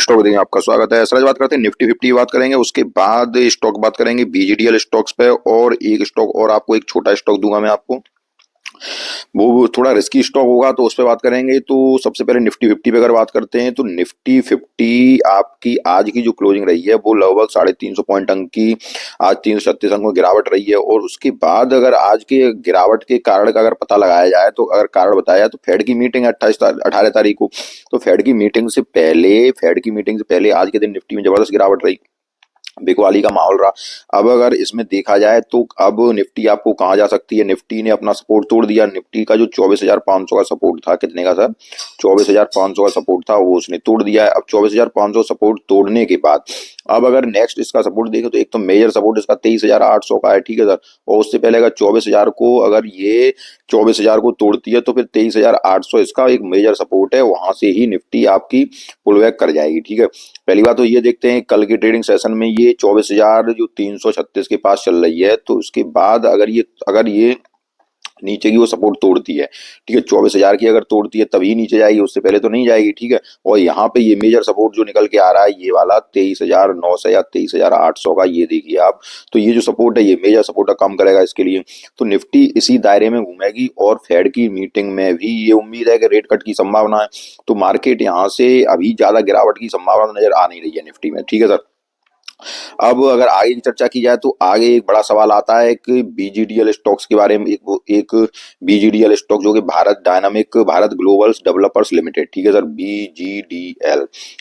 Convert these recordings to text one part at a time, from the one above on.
Stock देंगे आपका स्वागत है। सर आज बात करते हैं निफ्टी 50 की बात करेंगे, उसके बाद स्टॉक बात करेंगे बीजीडीएल स्टॉक्स पे, और एक स्टॉक और आपको एक छोटा स्टॉक दूंगा मैं आपको, वो थोड़ा रिस्की स्टॉक होगा तो उस पर बात करेंगे। तो सबसे पहले निफ्टी 50 पे अगर बात करते हैं तो निफ्टी 50 आपकी आज की जो क्लोजिंग रही है वो लगभग 350 पॉइंट अंक की, आज 336 अंक में गिरावट रही है। और उसके बाद अगर आज के गिरावट के कारण का अगर पता लगाया जाए, तो अगर कारण बताया जाए तो फेड की मीटिंग 18 तारीख को, तो फेड की मीटिंग से पहले आज के दिन निफ्टी में जबरदस्त गिरावट रही, बिकवाली का माहौल रहा। अब अगर इसमें देखा जाए तो अब निफ्टी आपको कहाँ जा सकती है, निफ्टी ने अपना सपोर्ट तोड़ दिया। निफ्टी का जो 24,500 का सपोर्ट था, कितने का सर, 24,500 का सपोर्ट था, वो उसने तोड़ दिया है। अब 24,500 सपोर्ट तोड़ने के बाद अब अगर नेक्स्ट इसका सपोर्ट देखें तो एक तो मेजर सपोर्ट इसका 23,800 का है, ठीक है सर। और उससे पहले अगर 24,000 को, अगर ये 24,000 को तोड़ती है तो फिर 23,800 इसका एक मेजर सपोर्ट है, वहां से ही निफ्टी आपकी पुल बैक कर जाएगी, ठीक है। पहली बात तो ये देखते हैं कल के ट्रेडिंग सेशन में ये 24,000 जो 336 के पास चल रही है, तो उसके बाद अगर ये नीचे की वो सपोर्ट तोड़ती है, ठीक है, 24,000 की अगर तोड़ती है तभी नीचे जाएगी, उससे पहले तो नहीं जाएगी, ठीक है। और यहाँ पे ये मेजर सपोर्ट जो निकल के आ रहा है ये वाला 23,900 या 23,800 का, ये देखिए आप, तो ये जो सपोर्ट है ये मेजर सपोर्ट कम करेगा इसके लिए। तो निफ्टी इसी दायरे में घूमेगी, और फेड की मीटिंग में भी ये उम्मीद है कि रेट कट की संभावना है, तो मार्केट यहाँ से अभी ज्यादा गिरावट की संभावना नजर आ नहीं रही है निफ्टी में, ठीक है सर। अब अगर आगे की चर्चा की जाए तो आगे एक बड़ा सवाल आता है एक बीजीडीएल स्टॉक्स के बारे में, एक बीजीडीएल स्टॉक जो कि भारत ग्लोबल डेवलपर्स लिमिटेड, ठीक है सर,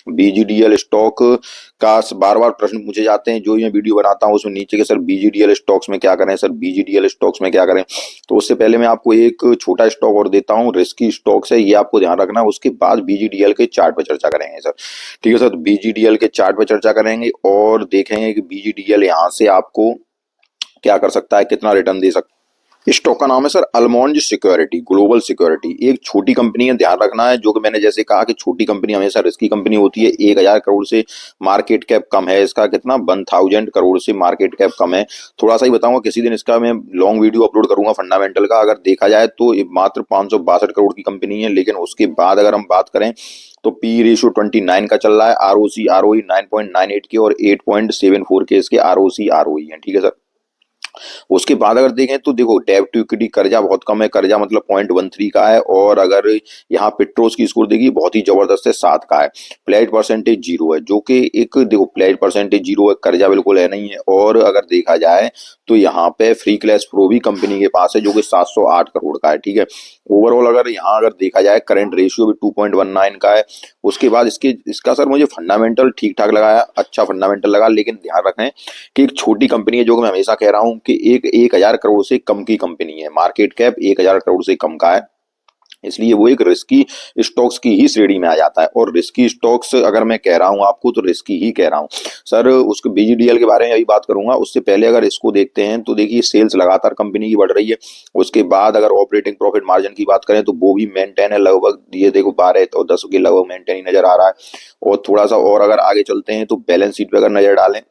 बीजीडीएल स्टॉक का बार बार प्रश्न पूछे जाते हैं, जो मैं वीडियो बनाता हूँ उसमें नीचे के सर बीजीडीएल स्टॉक्स में क्या करें, सर बीजीडीएल स्टॉक्स में क्या करें। तो उससे पहले मैं आपको एक छोटा स्टॉक और देता हूँ, रिस्की स्टॉक्स है, ये आपको ध्यान रखना है। उसके बाद बीजीडीएल के चार्ट पर चर्चा करेंगे सर, ठीक है सर। तो बीजीडीएल के चार्ट पर चर्चा करेंगे और देखेंगे कि बीजीडीएल यहाँ से आपको क्या कर सकता है, कितना रिटर्न दे सकता है। स्टॉक का नाम है सर अल्मॉन्ज सिक्योरिटी ग्लोबल सिक्योरिटी, एक छोटी कंपनी है, ध्यान रखना है। जो कि मैंने जैसे कहा कि छोटी कंपनी हमेशा रिस्की कंपनी होती है। 1,000 करोड़ से मार्केट कैप कम है इसका, कितना 1,000 करोड़ से मार्केट कैप कम है। थोड़ा सा ही बताऊंगा, किसी दिन इसका मैं लॉन्ग वीडियो अपलोड करूंगा फंडामेंटल का। अगर देखा जाए तो ये मात्र 562 करोड़ की कंपनी है, लेकिन उसके बाद अगर हम बात करें तो पी रेशियो 29 का चल रहा है, आरओसी आरओई 9.98 के और 8.74 के इसके आरओसी आरओई है, ठीक है सर। उसके बाद अगर देखें तो देखो डेब्ट टू इक्विटी, कर्जा बहुत कम है, कर्जा मतलब 0.13 का है। और अगर यहाँ पेट्रोस की स्कोर देखिए बहुत ही जबरदस्त है, 7 का है। प्लेज परसेंटेज 0 है, जो कि एक देखो प्लेज परसेंटेज 0 है, कर्जा बिल्कुल है नहीं है। और अगर देखा जाए तो यहाँ पे फ्री कैश फ्लो भी कंपनी के पास है, जो कि 708 करोड़ का है, ठीक है। ओवरऑल अगर यहाँ अगर देखा जाए करंट रेशियो भी 2.19 का है। उसके बाद इसका सर मुझे फंडामेंटल ठीक ठाक लगाया, अच्छा फंडामेंटल लगा, लेकिन ध्यान रखें कि एक छोटी कंपनी है, जो कि मैं हमेशा कह रहा हूं कि 1,000 करोड़ से कम की कंपनी है, मार्केट कैप 1,000 करोड़ से कम का है, इसलिए वो एक रिस्की स्टॉक्स की ही श्रेणी में आ जाता है। और रिस्की स्टॉक्स अगर मैं कह रहा हूं आपको तो रिस्की ही कह रहा हूं सर। उसके बीजीडीएल के बारे में अभी बात करूंगा, उससे पहले अगर इसको देखते हैं तो देखिए सेल्स लगातार कंपनी की बढ़ रही है। उसके बाद अगर ऑपरेटिंग प्रॉफिट मार्जिन की बात करें तो वो भी मेंटेन है, लगभग ये देखो 12 और 10 के लगभग मेंटेन ही नजर आ रहा है। और थोड़ा सा और अगर आगे चलते हैं तो बैलेंस शीट पे अगर नजर डालें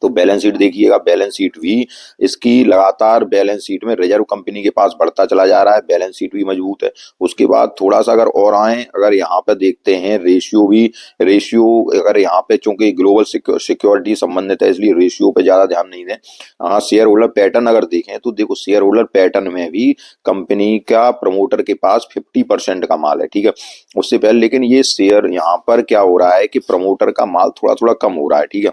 तो बैलेंस शीट देखिएगा, बैलेंस शीट भी इसकी लगातार बैलेंस शीट में रिजर्व कंपनी के पास बढ़ता चला जा रहा है, बैलेंस शीट भी मजबूत है। उसके बाद थोड़ा सा अगर और आए, अगर यहाँ पे देखते हैं रेशियो अगर यहाँ पे चूंकि ग्लोबल सिक्योरिटी संबंधित है इसलिए रेशियो पे ज्यादा ध्यान नहीं दें। हाँ, शेयर होल्डर पैटर्न अगर देखें तो देखो शेयर होल्डर पैटर्न में भी कंपनी का प्रमोटर के पास 50% का माल है, ठीक है। उससे पहले लेकिन ये शेयर यहाँ पर क्या हो रहा है कि प्रमोटर का माल थोड़ा थोड़ा कम हो रहा है, ठीक है,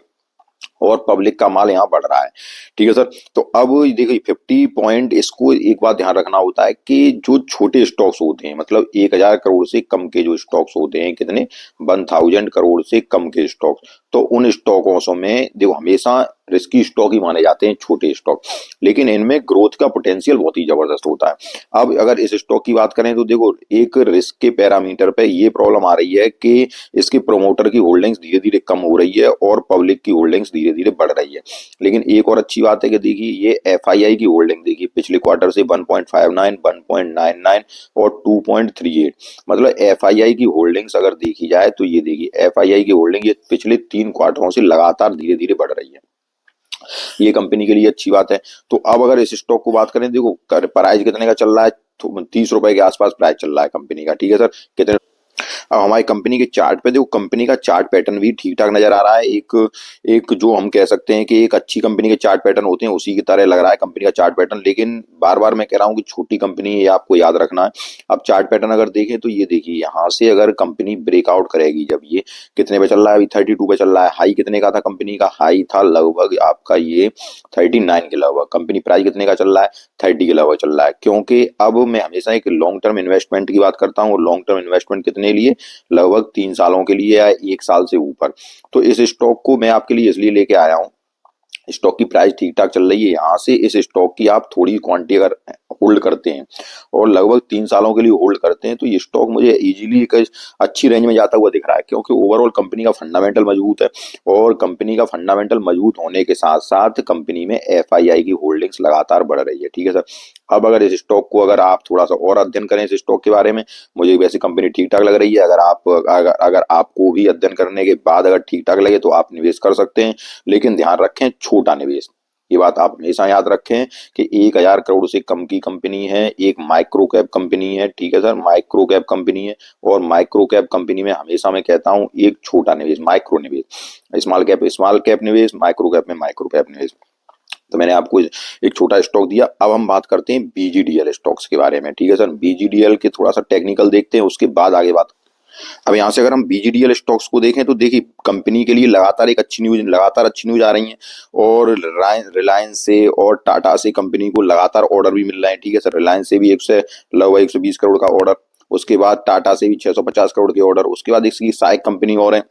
और पब्लिक का माल यहाँ बढ़ रहा है, ठीक है सर। तो अब देखिए 50 पॉइंट, इसको एक बात ध्यान रखना होता है कि जो छोटे स्टॉक्स होते हैं, मतलब 1,000 करोड़ से कम के जो स्टॉक्स होते हैं, कितने 1,000 करोड़ से कम के स्टॉक्स, तो उन स्टॉकों में देखो हमेशा रिस्की स्टॉक ही माने जाते हैं छोटे स्टॉक, लेकिन इनमें ग्रोथ का पोटेंशियल बहुत ही जबरदस्त होता है। अब अगर इस स्टॉक की बात करें तो देखो एक रिस्क के पैरामीटर पे ये प्रॉब्लम आ रही है कि इसके प्रोमोटर की होल्डिंग्स धीरे धीरे कम हो रही है और पब्लिक की होल्डिंग्स धीरे धीरे बढ़ रही है। लेकिन एक और अच्छी बात है कि देखिए ये एफआईआई की होल्डिंग देखिए पिछले क्वार्टर से 1.59, 1.99 और 2.38, मतलब एफआईआई की होल्डिंग्स अगर देखी जाए तो ये देखिए एफआईआई की होल्डिंग ये पिछले 3 क्वार्टरों से लगातार धीरे धीरे बढ़ रही है, ये कंपनी के लिए अच्छी बात है। तो अब अगर इस स्टॉक को बात करें, देखो प्राइस कितने का चल रहा है, तो 30 रुपए के आसपास प्राइस चल रहा है कंपनी का, ठीक है सर। कितने अब हमारी कंपनी के चार्ट पे देखो, कंपनी का चार्ट पैटर्न भी ठीक ठाक नजर आ रहा है। एक एक जो हम कह सकते हैं कि एक अच्छी कंपनी के चार्ट पैटर्न होते हैं उसी की तरह लग रहा है कंपनी का चार्ट पैटर्न। लेकिन बार बार मैं कह रहा हूँ कि छोटी कंपनी है, ये आपको याद रखना है। अब चार्ट पैटर्न अगर देखें तो ये देखिए, यहाँ से अगर कंपनी ब्रेकआउट करेगी, जब ये कितने पे चल रहा है, अभी 32 पे चल रहा है। हाई कितने का था कंपनी का? हाई था लगभग आपका ये 39 के लगभग। कंपनी प्राइस कितने का चल रहा है? 30 के लगभग चल रहा है। क्योंकि अब मैं हमेशा एक लॉन्ग टर्म इन्वेस्टमेंट की बात करता हूँ, लॉन्ग टर्म इन्वेस्टमेंट कितने लिए? लगभग 3 सालों के लिए या 1 साल से ऊपर। तो इस स्टॉक को मैं आपके लिए इसलिए लेके आया हूँ, स्टॉक की प्राइस ठीक ठाक चल रही है। यहाँ से इस स्टॉक की आप थोड़ी क्वांटिटी अगर होल्ड करते हैं और लगभग 3 सालों के लिए होल्ड करते हैं, तो ये स्टॉक मुझे इजीली एक अच्छी रेंज में जाता हुआ दिख रहा है। क्योंकि ओवरऑल कंपनी का फंडामेंटल मजबूत है, और कंपनी का फंडामेंटल मजबूत होने के साथ साथ कंपनी में एफआईआई की होल्डिंग्स लगातार बढ़ रही है। ठीक है सर। अब अगर इस स्टॉक को अगर आप थोड़ा सा और अध्ययन करें इस स्टॉक के बारे में, मुझे वैसे कंपनी ठीक ठाक लग रही है। अगर आपको भी अध्ययन करने के बाद अगर ठीक ठाक लगे तो आप निवेश कर सकते हैं। लेकिन ध्यान रखें, छोटा निवेश। ये बात आप हमेशा याद रखें कि 1,000 करोड़ से कम की कंपनी है, एक माइक्रो कैप कंपनी है। ठीक है सर, माइक्रो कैप कंपनी है। और माइक्रो कैप कंपनी में हमेशा मैं कहता हूं एक छोटा निवेश, माइक्रो निवेश। स्मॉल कैप निवेश, माइक्रो कैप में माइक्रो कैप निवेश। तो मैंने आपको एक छोटा स्टॉक दिया। अब हम बात करते हैं बीजीडीएल स्टॉक्स के बारे में। ठीक है सर, बीजीडीएल के थोड़ा सा टेक्निकल देखते हैं, उसके बाद आगे बात। अब यहाँ से अगर हम बीजीडीएल स्टॉक्स को देखें तो देखिए, कंपनी के लिए लगातार अच्छी न्यूज आ रही है। और रिलायंस से और टाटा से कंपनी को लगातार ऑर्डर भी मिल रहे हैं। ठीक है सर, रिलायंस से भी लगभग 120 करोड़ का ऑर्डर, उसके बाद टाटा से भी 650 करोड़ के ऑर्डर, उसके बाद इसकी सहायक कंपनी और है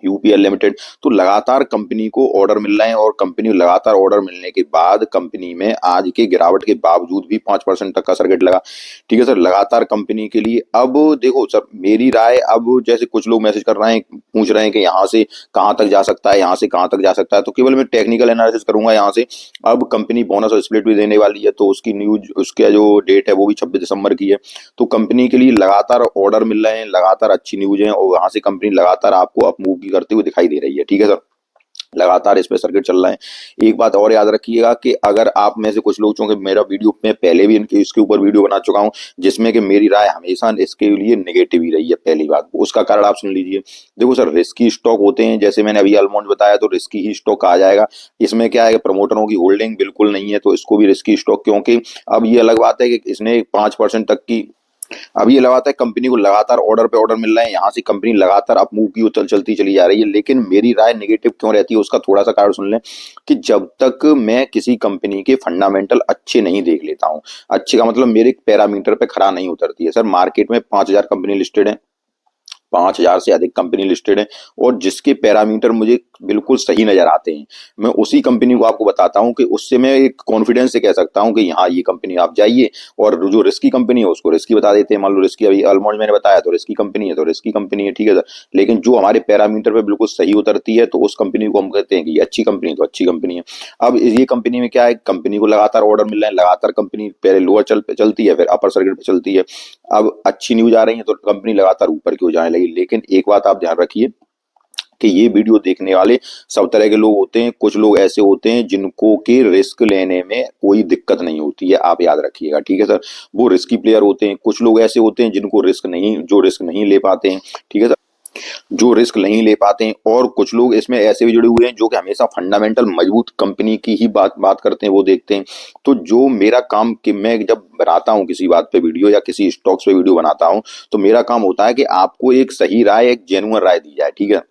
यूपीएल लिमिटेड। तो लगातार कंपनी को ऑर्डर मिल रहे हैं, और कंपनी लगातार ऑर्डर मिलने के बाद कंपनी में आज के गिरावट के बावजूद भी 5% तक का सर्किट लगा। ठीक है सर, लगातार कंपनी के लिए। अब देखो सर, मेरी राय, अब जैसे कुछ लोग मैसेज कर रहे हैं, पूछ रहे हैं कि यहाँ से कहाँ तक जा सकता है, यहाँ से कहाँ तक जा सकता है, तो केवल मैं टेक्निकल एनालिसिस करूंगा यहाँ से। अब कंपनी बोनस और स्प्लिट भी देने वाली है, तो उसकी न्यूज, उसका जो डेट है वो भी 26 दिसंबर की है। तो कंपनी के लिए लगातार ऑर्डर मिल रहे हैं, लगातार अच्छी न्यूज है, और वहां से कंपनी लगातार आपको अप मूव की करते हुए दिखाई दे रही है। ठीक है सर, लगातार इस पे सर्किट चल रहा है। एक बात और याद रखिएगा कि अगर आप में से कुछ लोग, चूंकि मेरा वीडियो में पहले भी इनके इसके ऊपर वीडियो बना चुका हूं जिसमें कि मेरी राय हमेशा इसके लिए नेगेटिव ही रही है, पहली बात, उसका कारण आप सुन लीजिए। देखो सर, रिस्की स्टॉक होते हैं, जैसे मैंने अभी अल्मोंड बताया, तो रिस्की ही स्टॉक कहा जाएगा। इसमें क्या है कि प्रमोटरों की होल्डिंग बिल्कुल नहीं है, तो इसको भी रिस्की स्टॉक। क्योंकि अब ये अलग बात है कि इसने 5% तक की, अब ये लगातार कंपनी को लगातार ऑर्डर पे ऑर्डर मिल रहे हैं, यहाँ से कंपनी लगातार अप मूव की उतर चलती चली जा रही है। लेकिन मेरी राय नेगेटिव क्यों रहती है उसका थोड़ा सा कारण सुन लें, कि जब तक मैं किसी कंपनी के फंडामेंटल अच्छे नहीं देख लेता हूँ, अच्छे का मतलब मेरे पैरामीटर पे खरा नहीं उतरती है। सर, मार्केट में 5,000 कंपनी लिस्टेड है, 5,000 से अधिक कंपनी लिस्टेड है, और जिसके पैरामीटर मुझे बिल्कुल सही नजर आते हैं, मैं उसी कंपनी को आपको बताता हूं कि उससे मैं एक कॉन्फिडेंस से कह सकता हूं कि हाँ, ये कंपनी आप जाइए। और जो रिस्की कंपनी है उसको रिस्की बता देते हैं। मान लो रिस्की, अभी अल्मोंड मैंने बताया, तो रिस्की कंपनी है तो रिस्की कंपनी है। ठीक है सर, लेकिन जो हमारे पैरामीटर पे बिल्कुल सही उतरती है, तो उस कंपनी को हम कहते हैं कि ये अच्छी कंपनी है, तो अच्छी कंपनी है। अब ये कंपनी में क्या है, कंपनी को लगातार ऑर्डर मिल रहे हैं, लगातार कंपनी पहले लोअर चलती है, फिर अपर सर्किट पे चलती है। अब अच्छी न्यूज आ रही है तो कंपनी लगातार ऊपर की हो जाने लगी। लेकिन एक बात आप ध्यान रखिए कि ये वीडियो देखने वाले सब तरह के लोग होते हैं। कुछ लोग ऐसे होते हैं जिनको के रिस्क लेने में कोई दिक्कत नहीं होती है, आप याद रखिएगा। ठीक है सर, वो रिस्की प्लेयर होते हैं। कुछ लोग ऐसे होते हैं जिनको रिस्क नहीं ले पाते हैं। ठीक है सर, जो रिस्क नहीं ले पाते हैं। और कुछ लोग इसमें ऐसे भी जुड़े हुए हैं जो कि हमेशा फंडामेंटल मजबूत कंपनी की ही बात बात करते हैं, वो देखते हैं। तो जो मेरा काम, कि मैं जब बनाता हूं किसी बात पे वीडियो या किसी स्टॉक्स पे वीडियो बनाता हूं, तो मेरा काम होता है कि आपको एक सही राय, एक जेन्युइन राय दी जाए। ठीक है,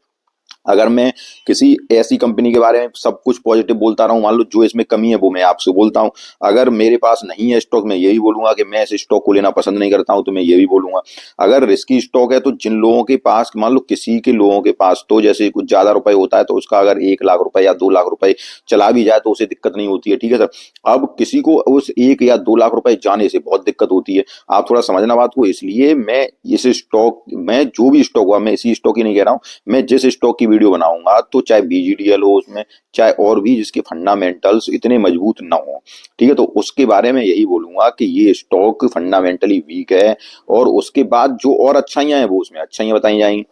अगर मैं किसी ऐसी कंपनी के बारे में सब कुछ पॉजिटिव बोलता रहा हूं, मान लो जो इसमें कमी है वो मैं आपसे बोलता हूं। अगर मेरे पास नहीं है स्टॉक, मैं यही बोलूंगा कि मैं इस स्टॉक को लेना पसंद नहीं करता हूं, तो मैं ये भी बोलूंगा। अगर रिस्की स्टॉक है, तो जिन लोगों के पास, मान लो किसी के लोगों के पास तो जैसे कुछ ज्यादा रुपए होता है, तो उसका अगर 1 लाख रुपए या 2 लाख रुपए चला भी जाए तो उसे दिक्कत नहीं होती है। ठीक है सर, अब किसी को उस 1 या 2 लाख रुपए जाने से बहुत दिक्कत होती है। आप थोड़ा समझना बात को। इसलिए मैं इस स्टॉक में, जो भी स्टॉक हुआ, मैं इसी स्टॉक ही नहीं कह रहा हूं, मैं जिस स्टॉक की वीडियो बनाऊंगा, तो चाहे बीजीडीएल हो उसमें, चाहे और भी जिसके फंडामेंटल्स इतने मजबूत ना हो, ठीक है, तो उसके बारे में यही बोलूंगा कि ये स्टॉक फंडामेंटली वीक है। और उसके बाद जो और अच्छाइयां हैं वो उसमें अच्छाइयां बताई जाएंगी।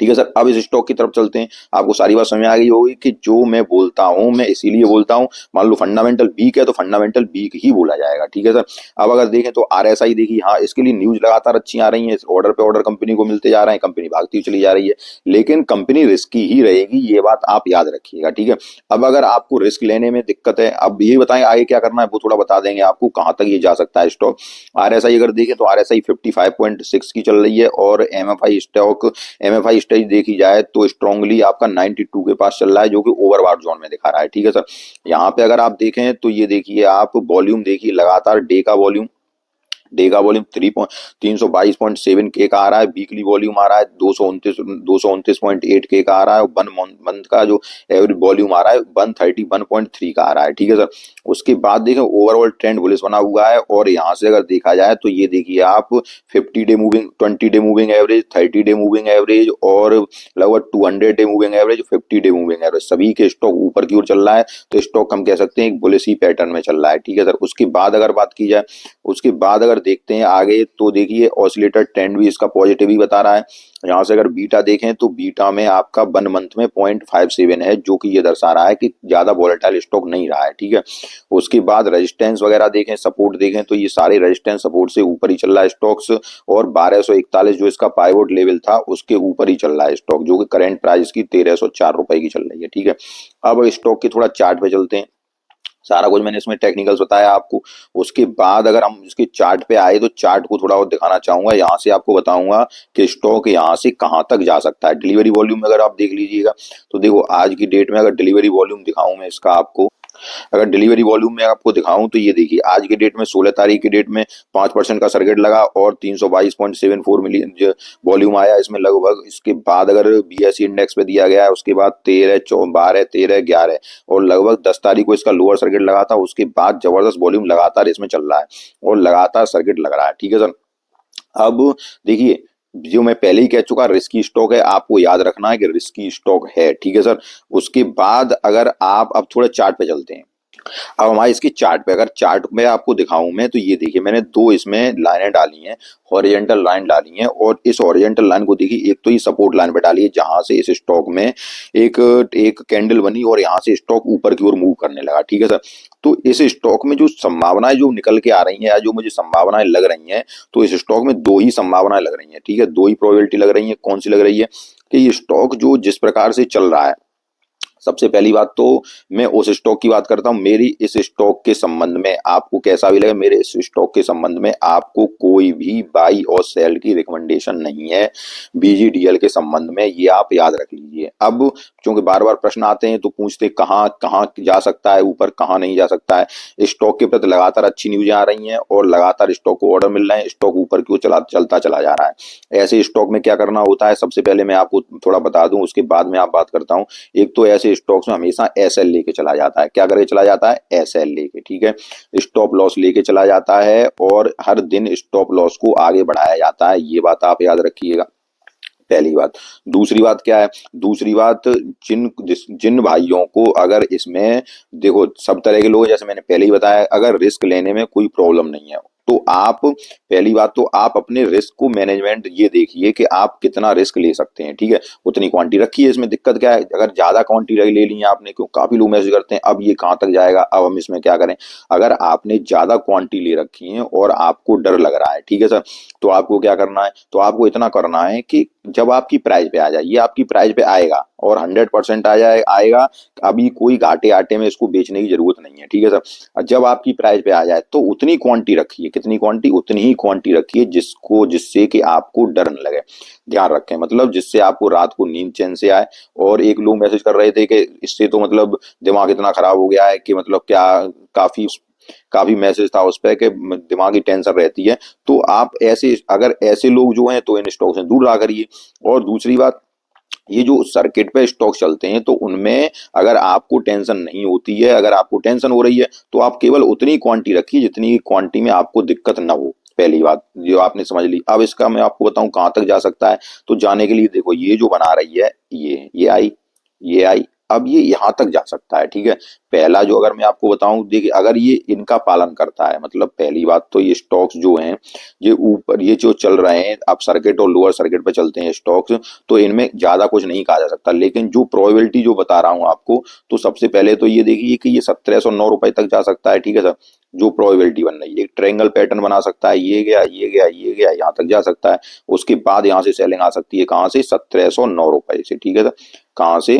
ठीक है सर। अब इस स्टॉक की तरफ चलते हैं। आपको सारी बात समझ आ गई होगी कि जो मैं बोलता हूं मैं इसीलिए बोलता हूं, मान लो फंडामेंटल वीक है तो फंडामेंटल वीक ही बोला जाएगा, ठीक है सर। अब अगर देखें तो आरएसआई देखिए, हाँ इसके लिए न्यूज लगातार अच्छी आ रही है, ऑर्डर पे ऑर्डर कंपनी को मिलते जा रहे हैं, कंपनी भागती हुई चली जा रही है, लेकिन कंपनी रिस्की ही रहेगी, ये बात आप याद रखिएगा, ठीक है। अब अगर आपको रिस्क लेने में दिक्कत है, अब ये बताएं आगे क्या करना है, वो थोड़ा बता देंगे आपको कहां तक ये जा सकता है स्टॉक। आरएसआई अगर देखें तो आरएसआई 55.6 की चल रही है, और एमएफआई स्टेज देखी जाए तो स्ट्रांगली आपका 92 के पास चल रहा है, जो कि ओवरबॉट जोन में दिखा रहा है, ठीक है सर। यहाँ पे अगर आप देखें तो ये देखिए, आप वॉल्यूम देखिए लगातार, डे का वॉल्यूम 322.7 के का आ रहा है, वीकली वॉल्यूम आ रहा है 229.8 के का आ रहा है, और वन मंथ का जो एवरेज वॉल्यूम आ रहा है 131.3 का आ रहा है, ठीक है सर। उसके बाद देखें ओवरऑल ट्रेंड बुलिश बना हुआ है, और यहाँ से अगर देखा जाए तो ये देखिए आप 50 day moving, 20 day moving average, 30 day moving average, और लगभग 200 day moving average, 50 day moving average, सभी के स्टॉक ऊपर की ओर चल रहा है। तो स्टॉक हम कह सकते हैं एक बुलिश ही पैटर्न में चल रहा है, ठीक है सर। उसके बाद अगर बात की जाए, उसके बाद अगर देखते हैं आगे तो देखिए ऑसिलेटर ट्रेंड भी इसका पॉजिटिव ही बता रहा है। यहाँ से अगर बीटा देखें तो बीटा में आपका 1 मंथ में 0.57 है, जो कि ये दर्शा रहा है कि ज्यादा वोलेटाइल स्टॉक नहीं रहा है, ठीक है। उसके बाद रेजिस्टेंस वगैरह देखें, सपोर्ट देखें, तो ये सारे रेजिस्टेंस सपोर्ट से ऊपर ही चल रहा है स्टॉक्स, और 1241 जो इसका पाइवोट लेवल था उसके ऊपर ही चल रहा है स्टॉक, जो कि करंट प्राइस की 1304 रुपए की चल रही है, ठीक है। अब स्टॉक के थोड़ा चार्ट पे चलते हैं। सारा कुछ मैंने इसमें टेक्निकल्स बताया आपको। उसके बाद अगर हम इसके चार्ट पे आए तो चार्ट को थोड़ा और दिखाना चाहूंगा, यहाँ से आपको बताऊंगा कि स्टॉक यहाँ से कहाँ तक जा सकता है। डिलीवरी वॉल्यूम अगर आप देख लीजिएगा तो देखो आज की डेट में अगर डिलीवरी वॉल्यूम दिखाऊं मैं इसका आपको, अगर डिलीवरी वॉल्यूम में आपको दिखाऊं तो ये देखिए आज की डेट में 16 तारीख की डेट में 5% का सर्किट लगा और 322.74 मिलियन वॉल्यूम आया इसमें लगभग। इसके बाद अगर बीएसई इंडेक्स पे दिया गया है, उसके बाद 13, 12, 13, 11 और लगभग 10 तारीख को इसका लोअर सर्किट लगा था। उसके बाद जबरदस्त वॉल्यूम लगातार इसमें चल रहा है और लगातार सर्किट लग रहा है, ठीक है सर। अब देखिए, जो मैं पहले ही कह चुका रिस्की स्टॉक है, आपको याद रखना है कि रिस्की स्टॉक है, ठीक है सर। उसके बाद अगर आप अब थोड़े चार्ट पे चलते हैं। अब हमारे इसकी चार्ट पे, अगर चार्ट में आपको दिखाऊं मैं तो ये देखिए मैंने दो इसमें लाइनें डाली हैं, हॉरिजॉन्टल लाइन डाली है, और इस हॉरिजॉन्टल लाइन को देखिए, एक तो ये सपोर्ट लाइन पे डाली है जहां से इस स्टॉक में एक एक कैंडल बनी और यहाँ से स्टॉक ऊपर की ओर मूव करने लगा, ठीक है सर। तो इस स्टॉक में जो संभावनाएं जो निकल के आ रही हैं या जो मुझे संभावनाएं लग रही हैं, तो इस स्टॉक में दो ही संभावनाएं लग रही हैं, ठीक है, दो ही प्रोबेबिलिटी लग रही है। कौन सी लग रही है कि ये स्टॉक जो जिस प्रकार से चल रहा है, सबसे पहली बात तो मैं उस स्टॉक की बात करता हूं। मेरी इस स्टॉक के संबंध में आपको कैसा भी लगे, मेरे इस स्टॉक के संबंध में आपको कोई भी बाई और सेल की रिकमेंडेशन नहीं है बीजीडीएल के संबंध में, ये आप याद रख लीजिए। अब क्योंकि बार बार प्रश्न आते हैं तो पूछते कहाँ कहाँ जा सकता है ऊपर, कहाँ नहीं जा सकता है। स्टॉक के प्रति लगातार अच्छी न्यूज आ रही हैं और लगातार स्टॉक को ऑर्डर मिल रहे हैं, स्टॉक ऊपर की ओर चलता चला जा रहा है। ऐसे स्टॉक में क्या करना होता है, सबसे पहले मैं आपको थोड़ा बता दूं, उसके बाद में आप बात करता हूं। एक तो ऐसे स्टॉक्स में हमेशा एसएल लेके चला जाता है। क्या करके चला जाता है, एसएल लेके, ठीक है, स्टॉप लॉस लेके चला जाता है और हर दिन स्टॉप लॉस को आगे बढ़ाया जाता है, ये बात आप याद रखिएगा, पहली बात। दूसरी बात क्या है, दूसरी बात जिन जिन भाइयों को अगर इसमें देखो सब तरह के लोग, जैसे मैंने पहले ही बताया, अगर रिस्क लेने में कोई प्रॉब्लम नहीं है तो आप पहली बात तो आप अपने रिस्क को मैनेजमेंट ये देखिए कि आप कितना रिस्क ले सकते हैं, ठीक है, उतनी क्वांटिटी रखिए। इसमें दिक्कत क्या है, अगर ज्यादा क्वांटिटी ले ली है आपने, क्यों काफी लोग मैसेज करते हैं अब ये कहाँ तक जाएगा, अब हम इसमें क्या करें। अगर आपने ज्यादा क्वांटिटी ले रखी है और आपको डर लग रहा है, ठीक है सर, तो आपको क्या करना है, तो आपको इतना करना है कि जब आपकी प्राइस पे आ जाए, ये आपकी प्राइस पे आएगा और 100% आएगा, अभी कोई घाटे आटे में इसको बेचने की जरूरत नहीं है, ठीक है सर। जब आपकी प्राइस पे आ जाए तो उतनी क्वांटिटी रखिए, कितनी क्वांटिटी, उतनी ही क्वांटिटी रखिए जिससे कि आपको डर न लगे। ध्यान रखें, मतलब जिससे आपको रात को नींद चैन से आए। और एक लोग मैसेज कर रहे थे कि इससे तो मतलब दिमाग इतना खराब हो गया है कि मतलब क्या, काफी काफी मैसेज था उस पर कि दिमागी टेंशन रहती है। तो आप ऐसे, अगर ऐसे लोग जो हैं तो इन स्टॉक से दूर रहा करिए। और दूसरी बात, ये जो सर्किट पे स्टॉक चलते हैं तो उनमें अगर आपको टेंशन नहीं होती है, अगर आपको टेंशन हो रही है तो आप केवल उतनी क्वांटिटी रखिए जितनी क्वांटिटी में आपको दिक्कत ना हो। पहली बात जो आपने समझ ली। अब इसका मैं आपको बताऊं कहां तक जा सकता है, तो जाने के लिए देखो, ये जो बना रही है, ये आई, ये आई, अब ये यहाँ तक जा सकता है, ठीक है। पहला जो अगर मैं आपको बताऊं, देखिए अगर ये इनका पालन करता है, मतलब पहली बात तो ये स्टॉक्स जो हैं, ये ऊपर ये जो चल रहे हैं अब सर्किट और लोअर सर्किट पे चलते हैं स्टॉक्स, तो इनमें ज्यादा कुछ नहीं कहा जा सकता। लेकिन जो प्रोबेबिलिटी जो बता रहा हूँ आपको, तो सबसे पहले तो ये देखिए कि ये 1709 रुपए तक जा सकता है, ठीक है सर। जो प्रोबेबिलिटी बन रही है, एक ट्रायंगल पैटर्न बना सकता है, ये गया ये गया ये गया, यहाँ तक जा सकता है। उसके बाद यहाँ से सेलिंग आ सकती है, कहाँ से, 1709 रुपए से, ठीक है सर। कहाँ से,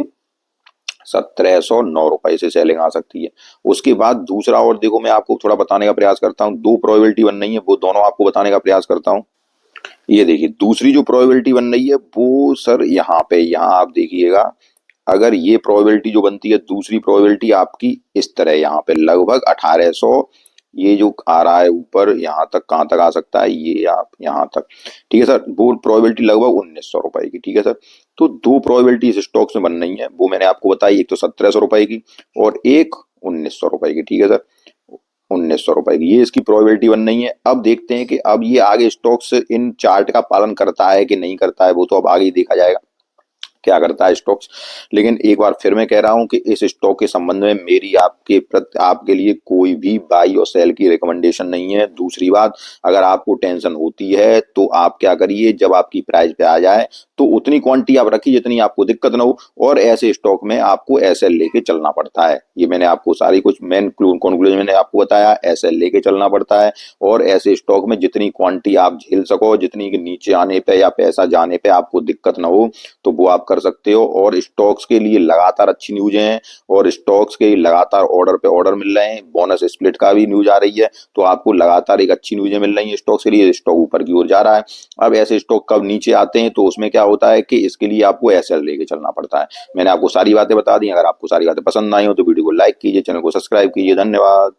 1709 रुपए से सेलिंग आ सकती है। उसके बाद दूसरा, और देखो मैं आपको थोड़ा बताने का प्रयास करता हूँ, दो प्रोबेबिलिटी बन रही है, वो दोनों आपको बताने का प्रयास करता हूँ। ये देखिए दूसरी जो प्रोबेबिलिटी बन रही है वो सर यहाँ पे, यहाँ आप देखिएगा, अगर ये प्रोबेबिलिटी जो बनती है, दूसरी प्रोबेबिलिटी आपकी इस तरह यहाँ पे लगभग 1800, ये जो आ रहा है ऊपर, यहाँ तक कहाँ तक आ सकता है, ये आप यहाँ तक, ठीक है सर। वो प्रोबेबिलिटी लगभग 1900 रुपए की, ठीक है सर। तो दो प्रोबेबिलिटी इस स्टॉक्स में बन रही है, वो मैंने आपको बताई, एक तो 1700 रुपए की और एक 1900 रुपए की, ठीक है सर। 1900 रुपए की ये इसकी प्रोबेबिलिटी बन रही है। अब देखते हैं कि अब ये आगे स्टॉक्स इन चार्ट का पालन करता है कि नहीं करता है, वो तो अब आगे ही देखा जाएगा क्या करता है स्टॉक्स। लेकिन एक बार फिर मैं कह रहा हूं कि इस स्टॉक के संबंध में मेरी आपके लिए कोई भी बाई और सेल की रिकमेंडेशन नहीं है। दूसरी बात, अगर आपको टेंशन होती है तो आप क्या करिए, जब आपकी प्राइस पे आ जाए तो उतनी क्वांटिटी आप रखिए जितनी आपको दिक्कत ना हो, और ऐसे स्टॉक में आपको एसएल लेके चलना पड़ता है। ये मैंने आपको सारी कुछ मेन कंक्लूजन मैंने आपको बताया, एसएल लेके चलना पड़ता है। और ऐसे स्टॉक में जितनी क्वांटिटी आप झेल सको, जितनी के नीचे आने पे या पैसा जाने पे आपको दिक्कत ना हो, तो वो आप कर सकते हो। और स्टॉक्स के लिए लगातार अच्छी न्यूज हैं, और स्टॉक्स के लगातार ऑर्डर पे ऑर्डर मिल रहे हैं, बोनस स्प्लिट का भी न्यूज आ रही है, तो आपको लगातार एक अच्छी न्यूज मिल रही है स्टॉक्स के लिए। स्टॉक ऊपर की ओर जा रहा है। अब ऐसे स्टॉक कब नीचे आते हैं, तो उसमें क्या होता है कि इसके लिए आपको एसएल लेके चलना पड़ता है। मैंने आपको सारी बातें बता दी। अगर आपको सारी बातें पसंद आई हो तो वीडियो को लाइक कीजिए, चैनल को सब्सक्राइब कीजिए। धन्यवाद।